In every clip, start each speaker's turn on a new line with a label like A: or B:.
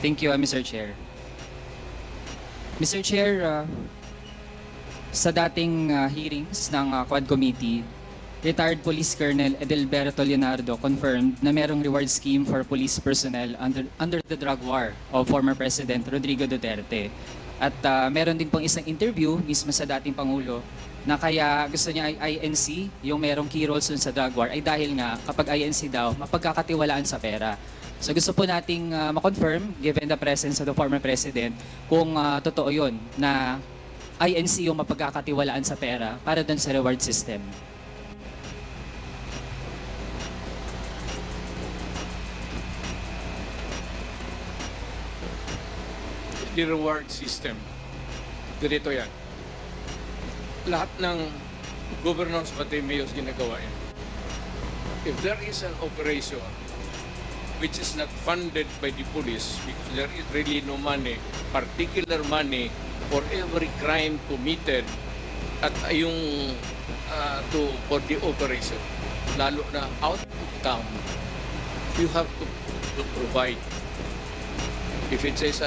A: Thank you, Mr. Chair. Mr. Chair, sa dating hearings ng Quad Committee, retired Police Colonel Edelberto Leonardo confirmed na merong reward scheme for police personnel under the drug war of former President Rodrigo Duterte. At meron din pong isang interview mismo sa dating Pangulo na kaya gusto niya ay INC, yung merong key roles dun sa drug war, ay dahil nga kapag INC daw, mapagkakatiwalaan sa pera. So gusto po nating ma-confirm, given the presence of the former President, kung totoo yun na INC yung mapagkakatiwalaan sa pera para dun sa reward system.
B: The reward system. Ganito yan. Lahat ng governors pati mayors ginagawa yan. If there is an operation which is not funded by the police because there is really no money, particular money for every crime committed at yung for the operation, lalo na out of town, you have to provide. If it says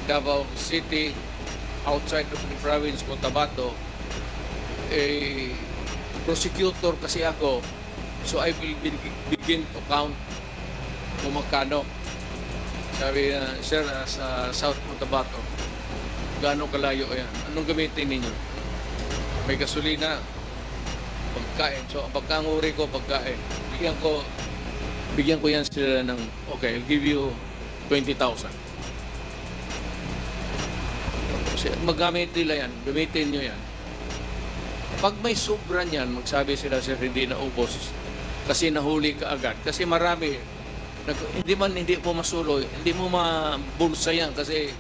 B: Davao City, outside of the province, Cotabato, prosecutor kasi ako, so I will begin to count kung magkano. Sabi sir, sa South Cotabato, gaano kalayo yan? Anong gamitin ninyo? May gasolina, pagkain. So, ang pagkanguri ko, pagkain. Bigyan ko yan sila ng, okay, I'll give you 20,000. Magamit nila yan, gamitin nyo yan. Pag may sobra niyan, magsabi sila, sir, hindi na ubos kasi nahuli ka agad. Kasi marami, hindi mo masuloy, hindi mo mabulsa yan kasi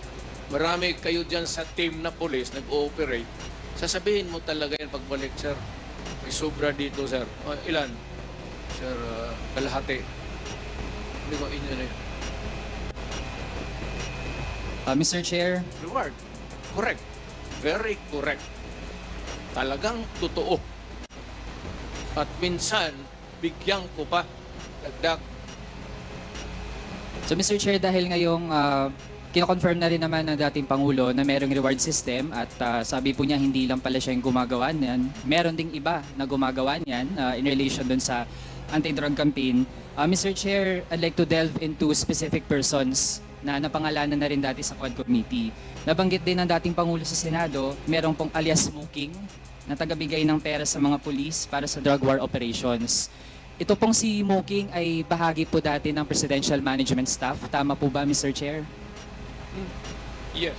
B: marami kayo dyan sa team na police nag-ooperate. Sasabihin mo talaga yan pagbalik, sir, may sobra dito, sir. Ilan? Sir, kalahati. Hindi ko inyo na yun.
A: Mr. Chair.
B: Reward. Correct. Very correct. Talagang totoo. At minsan, bigyan ko pa dagdag.
A: So Mr. Chair, dahil ngayong kino-confirm na rin naman ng dating Pangulo na merong reward system at sabi po niya hindi lang pala siya yung gumagawa niyan. Meron ding iba na gumagawa niyan in relation dun sa anti-drug campaign. Mr. Chair, I'd like to delve into specific persons na napangalanan na rin dati sa Quad Committee. Nabanggit din ng dating Pangulo sa Senado, merong pong alias Smoking na tagabigay ng pera sa mga pulis para sa drug war operations. Ito pong si Smoking ay bahagi po dati ng Presidential Management Staff. Tama po ba, Mr. Chair?
B: Yes,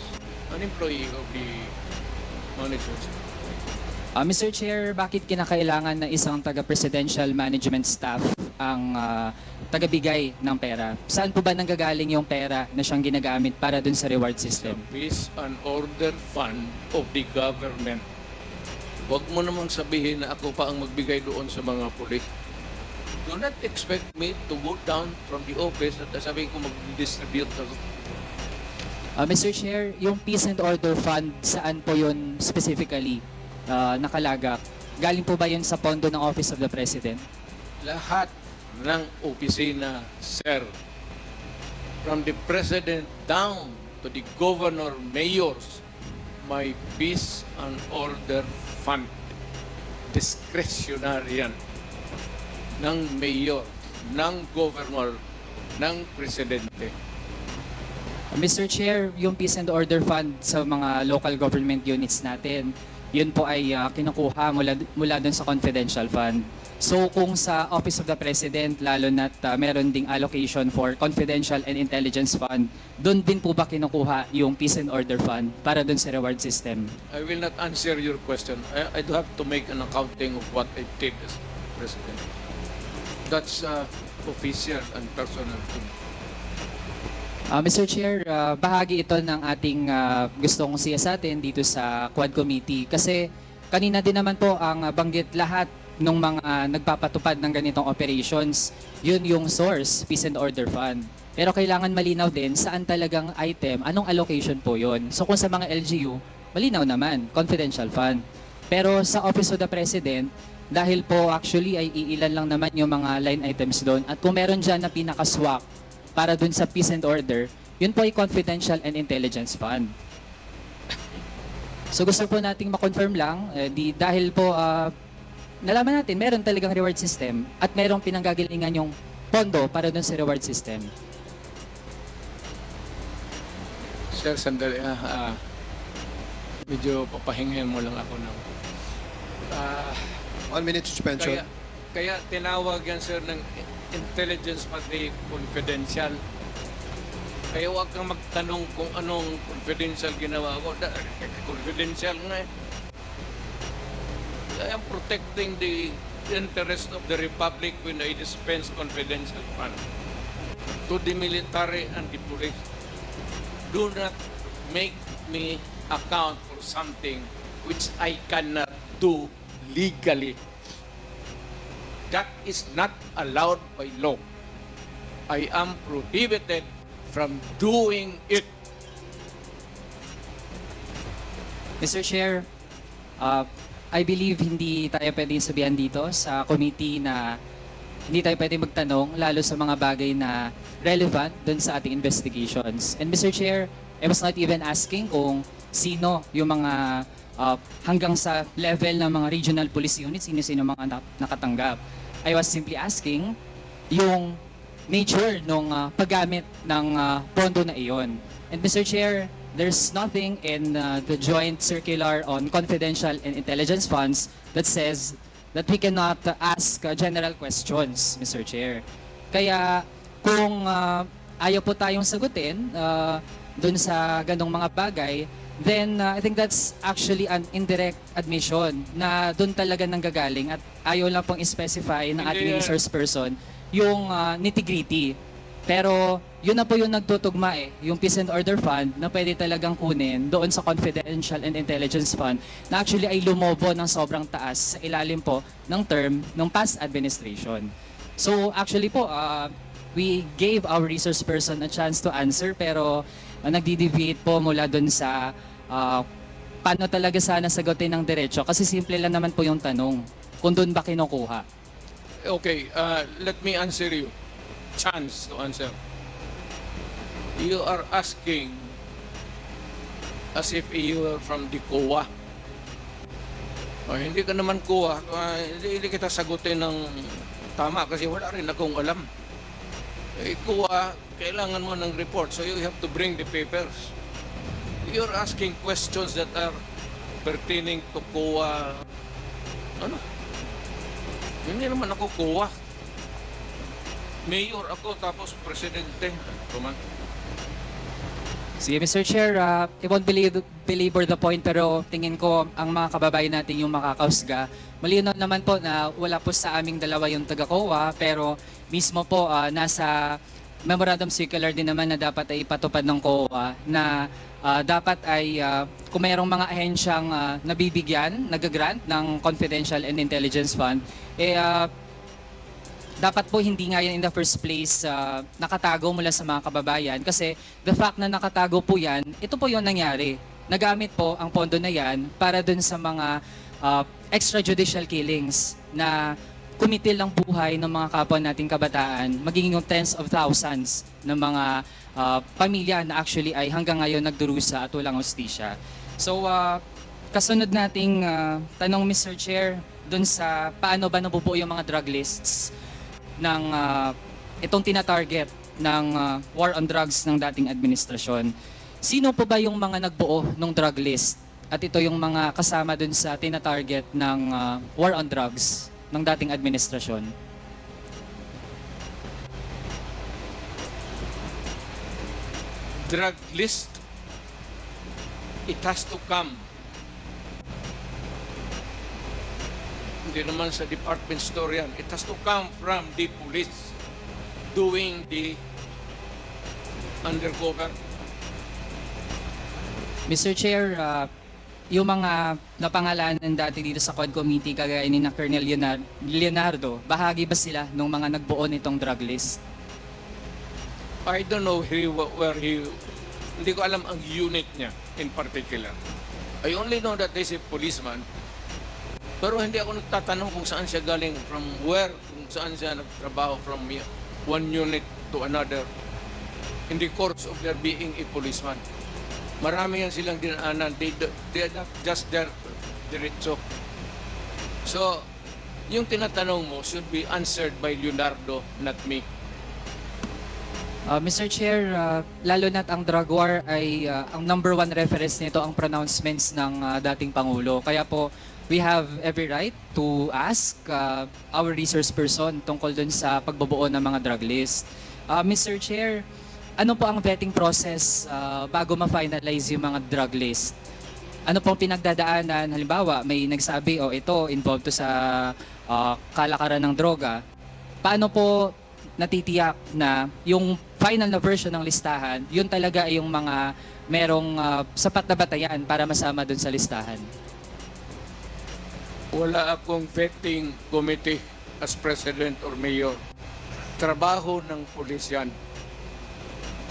B: an employee of the management staff.
A: Mr. Chair, bakit kinakailangan na isang taga-Presidential Management Staff ang tagabigay ng pera? Saan po ba nanggagaling yung pera na siyang ginagamit para dun sa reward system?
B: Peace and order fund of the government. Huwag mo namang sabihin na ako pa ang magbigay doon sa mga pulis. Do not expect me to go down from the office at sabihin ko mag-distribute ako.
A: Mr. Chair, yung Peace and Order Fund, saan po yun specifically nakalagak? Galing po ba yun sa pondo ng Office of the President?
B: Lahat ng opisina, sir, from the President down to the Governor, Mayors, may Peace and Order Fund. Discretionary yan ng Mayor, ng Governor, ng Presidente.
A: Mr. Chair, yung Peace and Order Fund sa mga local government units natin, yun po ay kinukuha mula dun sa confidential fund. So kung sa Office of the President, lalo na't meron ding allocation for confidential and intelligence fund, dun din po ba kinukuha yung Peace and Order Fund para dun sa reward system?
B: I will not answer your question. I do have to make an accounting of what I did as President. That's official and personal to me.
A: Mr. Chair, bahagi ito ng ating gustong siyasatin dito sa Quad Committee kasi kanina din naman po ang banggit lahat ng mga nagpapatupad ng ganitong operations, yun yung source, Peace and Order Fund. Pero kailangan malinaw din saan talagang item, anong allocation po yun. So kung sa mga LGU, malinaw naman, confidential fund. Pero sa Office of the President, dahil po actually ay iilan lang naman yung mga line items doon at kung meron dyan na pinakaswak para dun sa Peace and Order, yun po ay confidential and intelligence fund. So gusto po nating ma-confirm lang, dahil po nalaman natin meron talagang reward system at merong pinanggagalingan yung pondo para dun sa reward system.
B: Sir, sandali. Medyo papahingin mo lang ako ng...
C: 1 minute suspension.
B: Kaya tinawag yan, sir, ng intelligence pati confidential. Kaya huwag kang magtanong kung anong confidential ginawa ko. Confidential nga eh. I am protecting the interest of the Republic when I dispense confidential fund to the military and the police. Do not make me account for something which I cannot do legally. That is not allowed by law. I am prohibited from doing it.
A: Mr. Chair, I believe hindi tayo pwedeng sabihan dito sa committee na hindi tayo pwedeng magtanong lalo sa mga bagay na relevant dun sa ating investigations. And Mr. Chair, I was not even asking kung sino yung mga hanggang sa level ng mga regional police units, sino mga nakatanggap. I was simply asking yung nature ng paggamit ng pondo na iyon. And Mr. Chair, there's nothing in the joint circular on confidential and intelligence funds that says that we cannot ask general questions, Mr. Chair. Kaya kung ayaw po tayong sagutin dun sa ganong mga bagay, then I think that's actually an indirect admission na dun talaga nanggagaling at ayaw lang pong specify ng ating resource person yung nitty-gritty. Pero yun na po yung nagtutugma yung Peace and Order Fund na pwede talagang kunin doon sa Confidential and Intelligence Fund na actually ay lumobo ng sobrang taas sa ilalim po ng term ng past administration. So actually po, we gave our resource person a chance to answer pero nagdi-deviate po mula doon sa paano talaga sana sagutin ng diretso kasi simple lang naman po yung tanong kung doon ba kinukuha.
B: Okay, let me answer you. Chance to answer. You are asking as if you are from the COA. Hindi ka naman COA. Hindi kita sagutin ng tama kasi wala rin akong alam. COA, kailangan mo ng report so you have to bring the papers. You're asking questions that are pertaining to COA. Ano? Hindi naman ako COA. Mayor ako tapos presidente. Tuman.
A: Sige, Mr. Chair, I won't belabor the point pero tingin ko ang mga kababayan natin yung makakausga. Malinaw naman po na wala po sa aming dalawa yung taga-COA pero mismo po nasa memorandum circular din naman na dapat ay ipatupad ng COA na dapat ay kung mayroong mga ahensyang nabibigyan, nag-grant ng Confidential and Intelligence Fund, dapat po hindi nga yan in the first place nakatago mula sa mga kababayan kasi the fact na nakatago po yan, ito po yung nangyari. Nagamit po ang pondo na yan para dun sa mga extrajudicial killings na kumitil ang buhay ng mga kapwa nating kabataan, magiging yung tens of thousands ng mga pamilya na actually ay hanggang ngayon nagdurusa at walang hustisya. So, kasunod nating tanong, Mr. Chair, dun sa paano ba nabubuo yung mga drug lists ng itong tina-target ng war on drugs ng dating administrasyon. Sino po ba yung mga nagbuo ng drug list? At ito yung mga kasama dun sa tina-target ng war on drugs ng dating administrasyon.
B: Drug list, it has to come. Hindi naman sa department store yan. It has to come from the police doing the undercover.
A: Mr. Chair, yung mga napangalanan dati dito sa Quad Committee kagaya ni na Colonel Leonardo, bahagi ba sila nung mga nagbuo nitong drug list?
B: I don't know where he... Hindi ko alam ang unit niya in particular. I only know that he's a policeman. Pero hindi ako nagtatanong kung saan siya galing, from where, kung saan siya nagtrabaho from one unit to another. in the course of their being a policeman. Marami yan silang dinaanan. They are not just their diretso. So, yung tinatanong mo should be answered by Leonardo, not me.
A: Mr. Chair, lalo na't ang drug war ay ang number one reference nito ang pronouncements ng dating Pangulo. Kaya po, we have every right to ask our resource person tungkol dun sa pagbubuo ng mga drug list. Mr. Chair, ano po ang vetting process bago ma-finalize yung mga drug list? Ano pong pinagdadaanan? Halimbawa, may nagsabi, ito, involved to sa kalakaran ng droga. Paano po natitiyak na yung final na version ng listahan, yun talaga ay yung mga merong sapat na batayan para masama dun sa listahan?
B: Wala akong vetting committee as president or mayor. Trabaho ng pulis yan.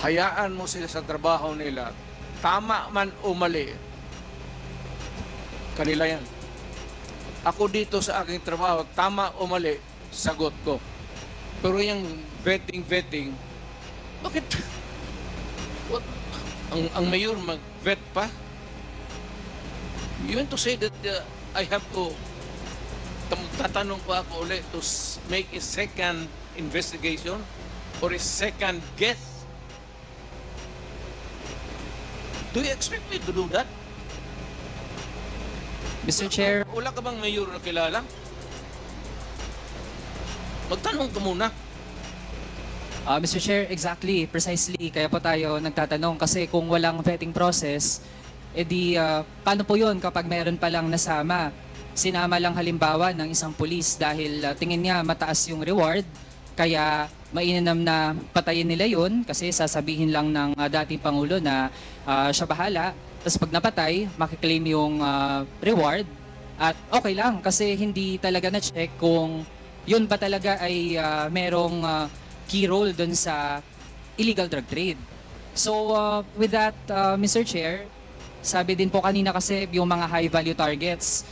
B: Hayaan mo sila sa trabaho nila. Tama man o mali, kanila yan. Ako dito sa aking trabaho, tama o mali, sagot ko. Pero yung vetting, bakit? What? Ang mayor mag-vet pa? You want to say that I have to, tatanong pa ako ulit to make a second investigation or a second guess? Do you expect me to do that?
A: Mr. Chair,
B: Wala ka bang mayor na kilala? Magtanong ka muna.
A: Mr. Chair, exactly, precisely. Kaya po tayo nagtatanong kasi kung walang vetting process, edi paano po yun kapag meron palang nasama? Sinama lang halimbawa ng isang pulis dahil tingin niya mataas yung reward, kaya mainam na patayin nila yun kasi sasabihin lang ng dating Pangulo na siya bahala. Tapos pag napatay, makiklaim yung reward at okay lang kasi hindi talaga na-check kung yun ba talaga ay merong key role dun sa illegal drug trade. So with that, Mr. Chair, sabi din po kanina kasi yung mga high value targets,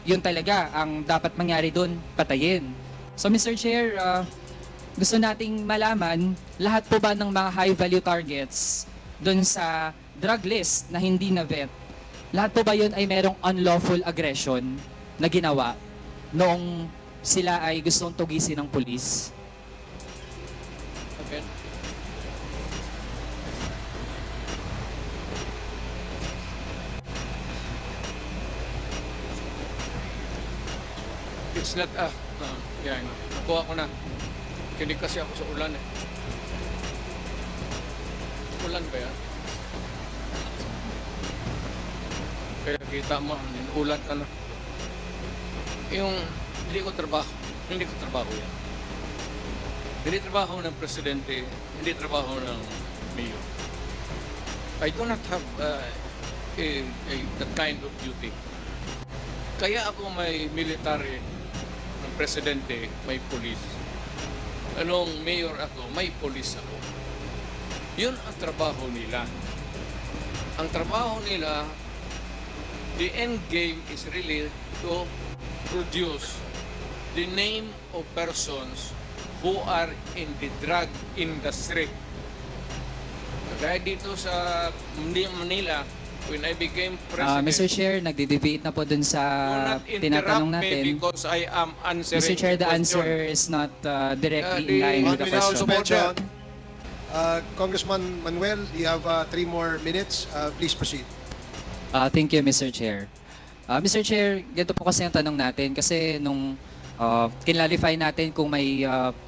A: yun talaga ang dapat mangyari dun, patayin. So Mr. Chair, gusto nating malaman, lahat po ba ng mga high value targets dun sa drug list na hindi na vet, lahat po ba yun ay merong unlawful aggression na ginawa noong sila ay gustong tugisin ng pulis?
B: Okay. It's not, yan. Nakuha ko na. Kinig kasi ako sa ulan eh. Ulan ba yan? Kaya kita mo, ulan ka na. Yung hindi ko trabaho yan. Hindi trabaho ng presidente, hindi trabaho ng mayor. I do not have that kind of duty. Kaya ako may military, ng presidente, may police. Anong mayor ako, may police ako. Yun ang trabaho nila. Ang trabaho nila, the end game is really to produce the name of persons who are in the drug industry. Kaya dito sa Manila, when I became president,
A: Mr. Chair, nagde-debate na po dun sa tinatanong natin.
B: Because I am answering
A: Mr. Chair, the
B: question.
A: answer is not directly in line with the question.
C: Suspension. Congressman Manuel, you have 3 more minutes. Please proceed.
A: Thank you, Mr. Chair. Mr. Chair, ganito po kasi ang tanong natin kasi nung kinlalify natin kung may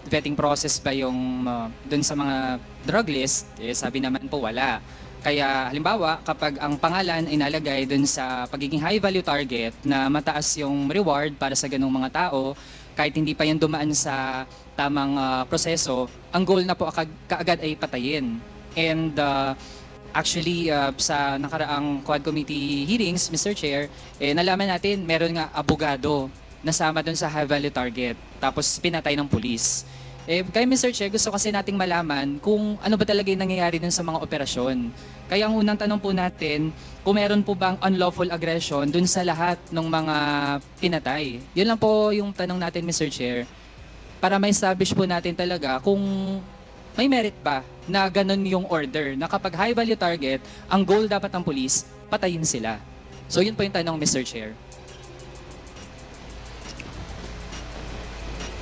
A: vetting process ba yung dun sa mga drug list, sabi naman po wala. Kaya halimbawa, kapag ang pangalan ay nalagay dun sa pagiging high value target na mataas yung reward para sa ganung mga tao, kahit hindi pa yan dumaan sa tamang proseso, ang goal na po kaagad ay patayin. And actually, sa nakaraang Quad Committee hearings, Mr. Chair, nalaman natin meron nga abogado nasama dun sa high value target, tapos pinatay ng pulis. Kaya Mr. Chair, gusto kasi nating malaman kung ano ba talaga yung nangyayari dun sa mga operasyon. Kaya ang unang tanong po natin, kung meron po bang unlawful aggression dun sa lahat ng mga pinatay. Yun lang po yung tanong natin, Mr. Chair, para ma-establish po natin talaga kung may merit ba na ganun yung order, na kapag high value target, ang goal dapat ng police, patayin sila? So yun po yung tanong, Mr. Chair.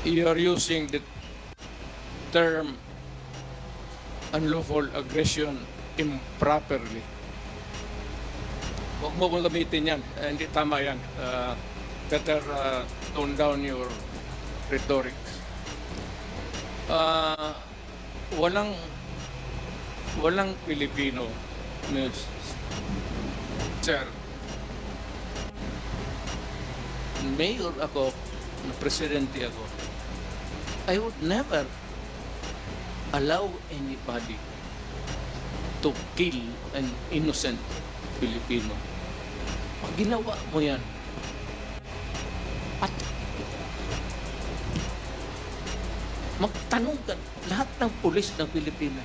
B: You are using the term unlawful aggression improperly. Huwag mo kong gamitin yan. Hindi tama yan. Better tone down your rhetoric. Walang Pilipino, Sir. Mayor ako, presidente ako, I would never allow anybody to kill an innocent Filipino. Pag ginawa mo yan, at magtanong ka lahat ng pulis ng Pilipinas.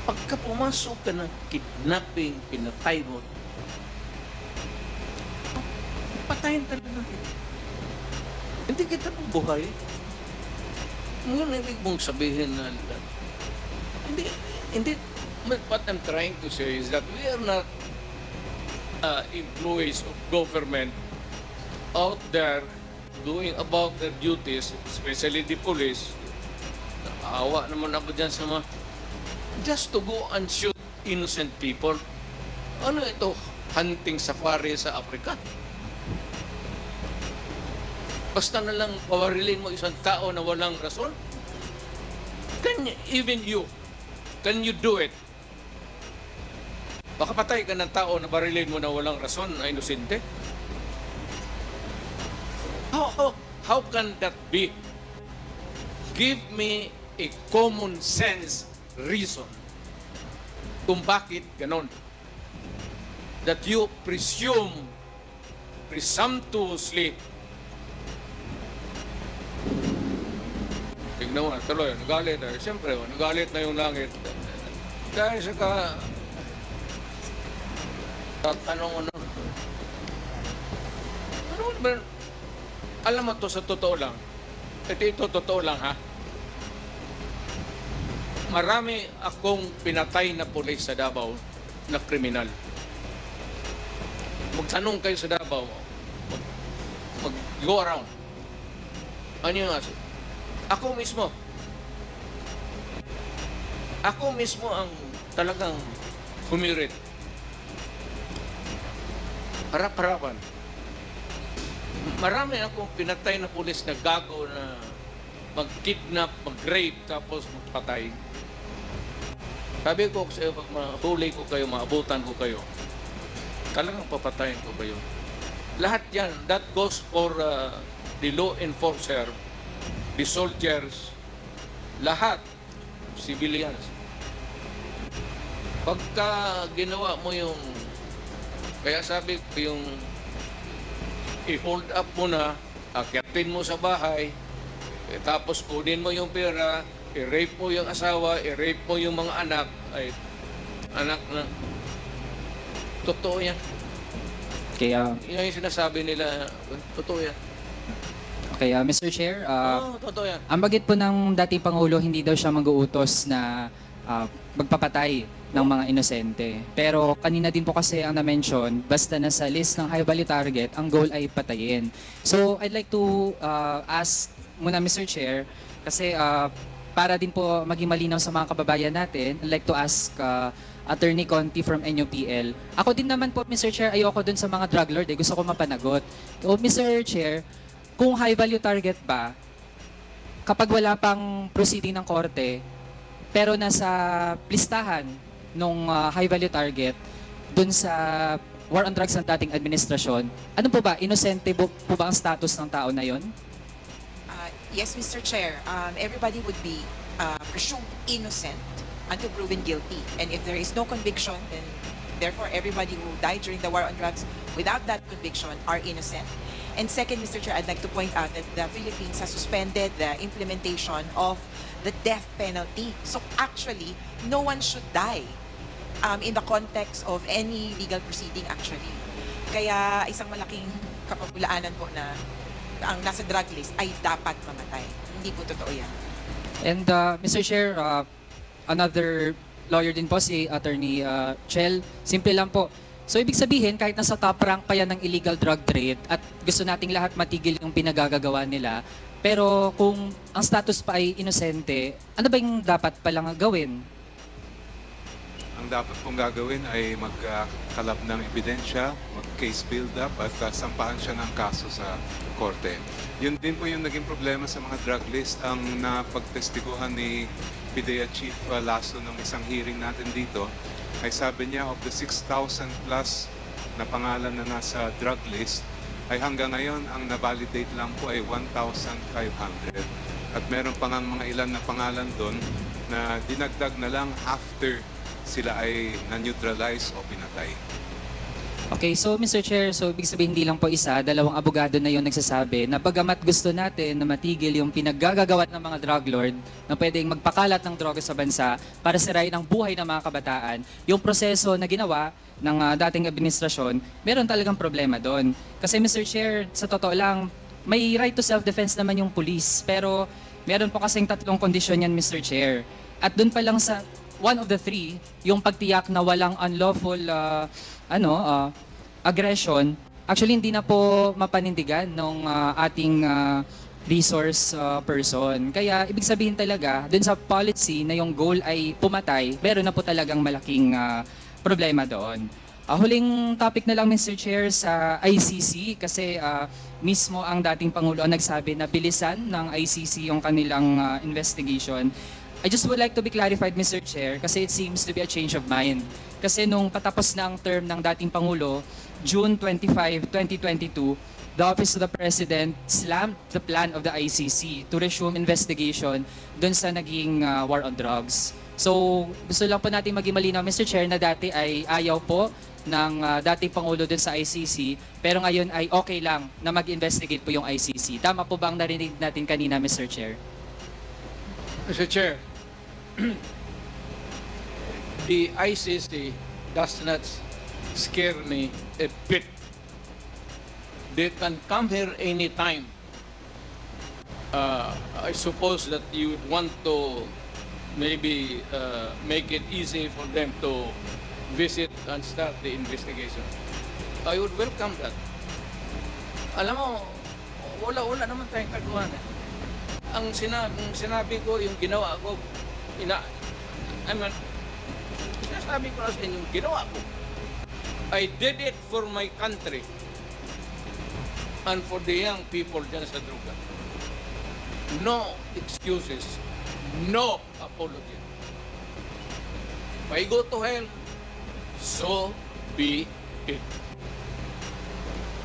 B: Pagka pumasok ka ng kidnapping, pinatay mo, patayin talaga kita. Hindi kita buhay. Ngayon, ibig mong sabihin na hindi, what I'm trying to say is that we are not employees of government out there doing about their duties, especially the police. Naawa naman ako dyan sa mga just to go and shoot innocent people. Ano ito? Hunting safari sa Africa? Basta na lang pawarilin mo isang tao na walang rason? Even you, can you do it? Baka patay ka ng tao na barilin mo na walang rason na inosente? How can that be? Give me a common sense reason kung bakit ganon. That you presumptuously, tignan mo, tuloy, nagalit. Siyempre, nagalit na yung langit. Dahil sa tatanong mo na, alam mo to sa totoo lang. Ito totoo lang, ha? Marami akong pinatay na pulis sa Davao na kriminal. Magtanong kayo sa Davao, mag-go around. Ano yung aso? Ako mismo ang talagang humirit. Harap-harapan. Marami akong pinatay na pulis na gago na mag-kidnap, mag-rape, tapos magpatay. Sabi ko sa iyo, pag mahuli ko kayo, maabutan ko kayo, talagang papatayin ko kayo. Lahat yan, that goes for the law enforcer, the soldiers, lahat, civilians. Pagka ginawa mo yung, kaya sabi ko yung, i-hold up mo na, akyatin mo sa bahay, tapos kunin mo yung pera, i-rape mo yung asawa, i-rape mo yung mga anak, ay anak na. Totoo yan.
A: Kaya,
B: Yan yung sinasabi nila, totoo yan.
A: kaya Mr. Chair,
B: Totoo yan.
A: ang bagit po ng dating Pangulo, hindi daw siya mag-uutos na magpapatay ng mga inosente. Pero kanina din po kasi ang na-mention, basta nasa list ng high value target, ang goal ay patayin. So I'd like to ask muna Mr. Chair, kasi para din po maging malinaw sa mga kababayan natin, I'd like to ask Attorney Conti from NUPL. Ako din naman po, Mr. Chair, ayoko dun sa mga drug lord. Gusto ko mapanagot. So, Mr. Chair, kung high value target ba, kapag wala pang proceeding ng korte, pero nasa listahan ng high value target, dun sa war on drugs ng dating administrasyon, ano po ba, inosente po ba ang status ng tao na yon?
D: Yes, Mr. Chair. Everybody would be presumed innocent until proven guilty. And if there is no conviction, then therefore everybody who died during the war on drugs without that conviction are innocent. And second, Mr. Chair, I'd like to point out that the Philippines has suspended the implementation of the death penalty. So actually, no one should die in the context of any legal proceeding actually. Kaya isang malaking kapabulaanan po na ang nasa drug list ay dapat mamatay. Hindi po totoo yan.
A: And Mr. Chair, another lawyer din po si Attorney Chel. Simple lang po. So ibig sabihin, kahit nasa top rank pa yan ng illegal drug trade at gusto nating lahat matigil yung pinagagagawa nila, pero kung ang status pa ay inosente, ano ba yung dapat palang gawin?
E: Ang dapat pong gagawin ay magkalap ng ebidensya, mag-case build-up at sampahan siya ng kaso sa korte. Yun din po yung naging problema sa mga drug list. Ang napagtestiguhan ni PIDEA Chief Lasso ng isang hearing natin dito ay sabi niya of the 6,000 plus na pangalan na nasa drug list ay hanggang ngayon ang na-validate lang po ay 1,500. At meron pa nga mga ilan na pangalan doon na dinagdag na lang after sila ay na-neutralize o pinatay.
A: Okay, so Mr. Chair, so ibig sabihin hindi lang po isa, dalawang abogado na yung nagsasabi na bagamat gusto natin na matigil yung pinaggagawat ng mga drug lord na pwedeng magpakalat ng droga sa bansa para sirain ang buhay ng mga kabataan, yung proseso na ginawa ng dating administrasyon, meron talagang problema doon. Kasi Mr. Chair, sa totoo lang, may right to self-defense naman yung police, pero meron po kasing tatlong kondisyon yan, Mr. Chair. At doon pa lang sa one of the three, yung pagtiyak na walang unlawful aggression, actually hindi na po mapanindigan ng ating resource person. Kaya ibig sabihin talaga, dun sa policy na yung goal ay pumatay, meron na po talagang malaking problema doon. Huling topic na lang, Mr. Chair, sa ICC kasi mismo ang dating Pangulo ang nagsabi na bilisan ng ICC yung kanilang investigation. I just would like to be clarified, Mr. Chair, kasi it seems to be a change of mind. Kasi nung patapos na ang term ng dating Pangulo, June 25, 2022, the Office of the President slammed the plan of the ICC to resume investigation dun sa naging war on drugs. So, gusto lang po natin maging malinaw, Mr. Chair, na dati ay ayaw po ng dating Pangulo dun sa ICC, pero ngayon ay okay lang na mag-investigate po yung ICC. Tama po ba ang narinig natin kanina, Mr. Chair?
B: Mr. Chair, the ICC does not scare me a bit. They can come here anytime. I suppose that you would want to maybe make it easy for them to visit and start the investigation. I would welcome that. Alam mo, wala naman tayong kagawa na. Ang sinabi ko, yung ginawa ko, sinasabi ko na sa inyo, yung ginawa ko. I did it for my country and for the young people dyan sa droga. No excuses, no apology. If I go to hell, so be it.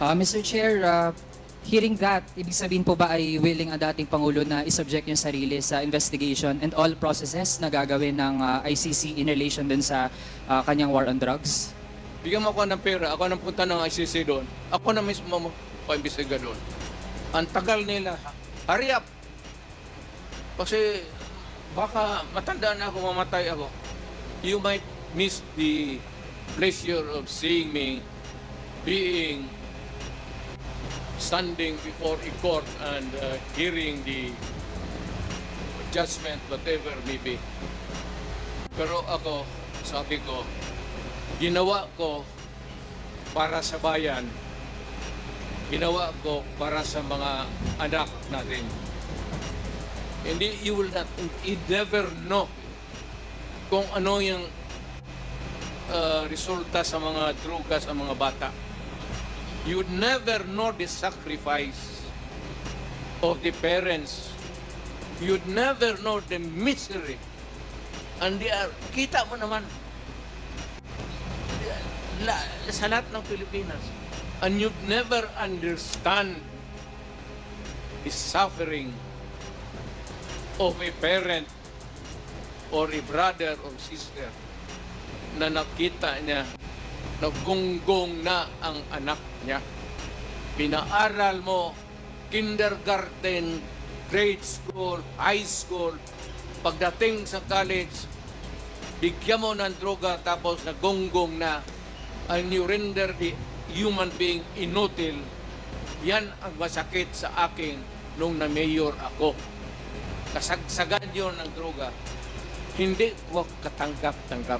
A: Mr. Chair, hearing that, ibig sabihin po ba ay willing ang dating Pangulo na isubject yung sarili sa investigation and all processes na gagawin ng ICC in relation din sa kanyang war on drugs?
B: Bigyan mo ako ng pera, ako nang punta ng ICC doon. Ako na mismo pa-imbestiga doon. Ang tagal nila, hurry up! Kasi baka matanda na ako, mamatay ako. You might miss the pleasure of seeing me being standing before a court and hearing the judgment, whatever may be. Pero ako, sabi ko, ginawa ko para sa bayan, ginawa ko para sa mga anak natin. Hindi, you never know kung ano yung resulta sa mga droga sa mga bata. You would never know the sacrifice of the parents. You'd never know the misery. And kita mo naman sa lahat ng Pilipinas. And you'd never understand the suffering of a parent or a brother or sister na nakita niya naggunggong na ang anak niya. Pinaaral mo, kindergarten, grade school, high school, pagdating sa college, bigyan mo ng droga tapos nagunggong na, and you render the human being inutil. Yan ang masakit sa akin nung na-mayor ako. kasagsagan yun ng droga, hindi ko katanggap-tanggap.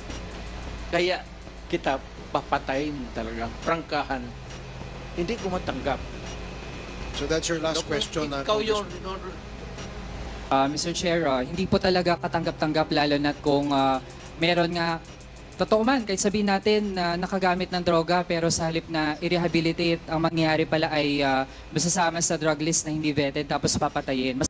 B: Kaya kita papatayin talaga, prangkahan. Hindi ko matanggap.
C: So that's your last question.
B: Ikaw yun.
A: Mr. Chair, hindi po talaga katanggap-tanggap lalo na kung meron nga, totoo man, kahit sabihin natin na nakagamit ng droga pero sa halip na i-rehabilitate, ang mangyayari pala ay masasama sa drug list na hindi vetted tapos papatayin.